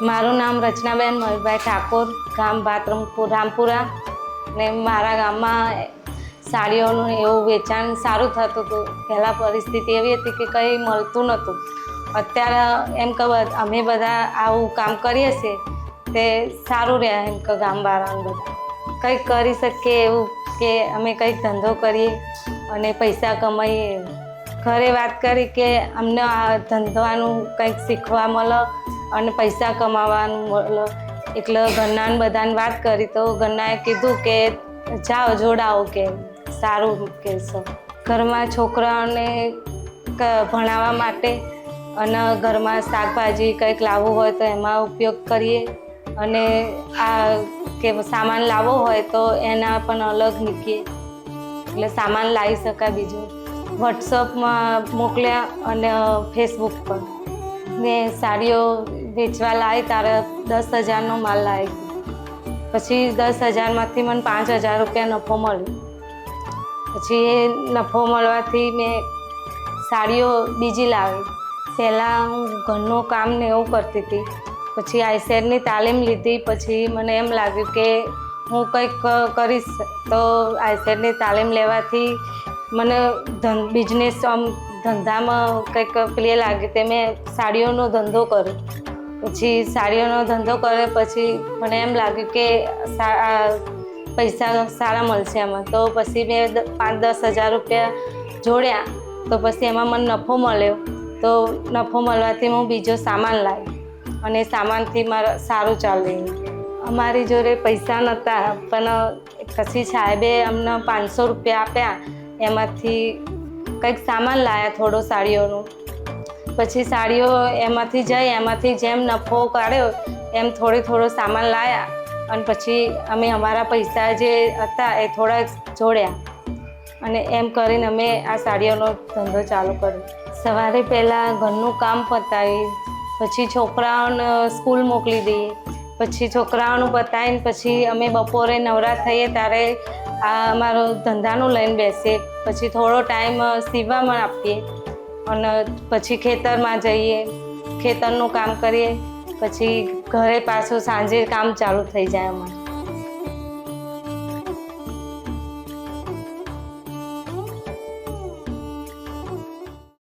મારું નામ રચનાબેન મયુરભાઈ ઠાકોર, ગામ રામપુરા ને મારા ગામમાં સાડીઓનું એવું વેચાણ સારું થતું હતું. પહેલાં પરિસ્થિતિ એવી હતી કે કંઈ મળતું નહોતું. અત્યારે એમ કે અમે બધા આવું કામ કરીએ છીએ તે સારું રહે, એમ કે ગામવાળાને બધા કંઈક કરી શકીએ એવું કે અમે કંઈક ધંધો કરીએ અને પૈસા કમાઈએ. ઘરે વાત કરી કે અમને આ ધંધાનું કંઈક શીખવા મળે અને પૈસા કમાવાનું મળે. એટલે ઘરનાને બધાને વાત કરી તો ઘરનાએ કીધું કે જાઓ જોડાઓ, કે સારું કહેશો. ઘરમાં છોકરાઓને ભણાવવા માટે અને ઘરમાં શાકભાજી કંઈક લાવવું હોય તો એમાં ઉપયોગ કરીએ. અને આ કે સામાન લાવવો હોય તો એના પણ અલગ મૂકીએ, એટલે સામાન લાવી શકાય. બીજું વોટ્સઅપમાં મોકલ્યા અને ફેસબુક પર ને સાડીઓ વેચવા લાવી ત્યારે 10,000નો માલ લાવી. પછી 10,000માંથી મને 5,000 રૂપિયા નફો મળ્યો. પછી એ નફો મળવાથી મેં સાડીઓ બીજી લાવી. પહેલાં હું ઘરનું કામ ને એવું કરતી હતી. પછી આઈસેડની તાલીમ લીધી. પછી મને એમ લાગ્યું કે હું કંઈક કરીશ. તો આઈસેડની તાલીમ લેવાથી મને બિઝનેસ ધંધામાં કંઈક પ્રિય લાગ્યું તે મેં સાડીઓનો ધંધો કર્યો. પછી સાડીઓનો ધંધો કર્યો પછી મને એમ લાગ્યું કે પૈસા સારા મળશે એમાં. તો પછી મેં 5-10 હજાર રૂપિયા જોડ્યા. તો પછી એમાં મને નફો મળ્યો. તો નફો મળવાથી હું બીજો સામાન લાવી અને સામાનથી મારે સારું ચાલ્યું. અમારી જોડે પૈસા નહોતા, પણ પછી સાહેબે અમને 500 રૂપિયા આપ્યા. એમાંથી કંઈક સામાન લાવ્યા થોડો સાડીઓનું. પછી સાડીઓ એમાંથી જેમ નફો કાઢ્યો એમ થોડો સામાન લાવ્યા. અને પછી અમે અમારા પૈસા જે હતા એ થોડા જોડ્યા અને એમ કરીને અમે આ સાડીઓનો ધંધો ચાલુ કર્યો. સવારે પહેલાં ઘરનું કામ પતાવી, પછી છોકરાઓને સ્કૂલ મોકલી દઈએ. પછી છોકરાઓનું પતાવીને પછી અમે બપોરે નવરા થઈએ ત્યારે આ અમારો ધંધાનું લઈને બેસીએ. પછી થોડો ટાઈમ સીવવામાં આપીએ અને પછી ખેતરમાં જઈએ, ખેતરનું કામ કરીએ. પછી ઘરે પાછું સાંજે કામ ચાલુ થઈ જાય અમારે.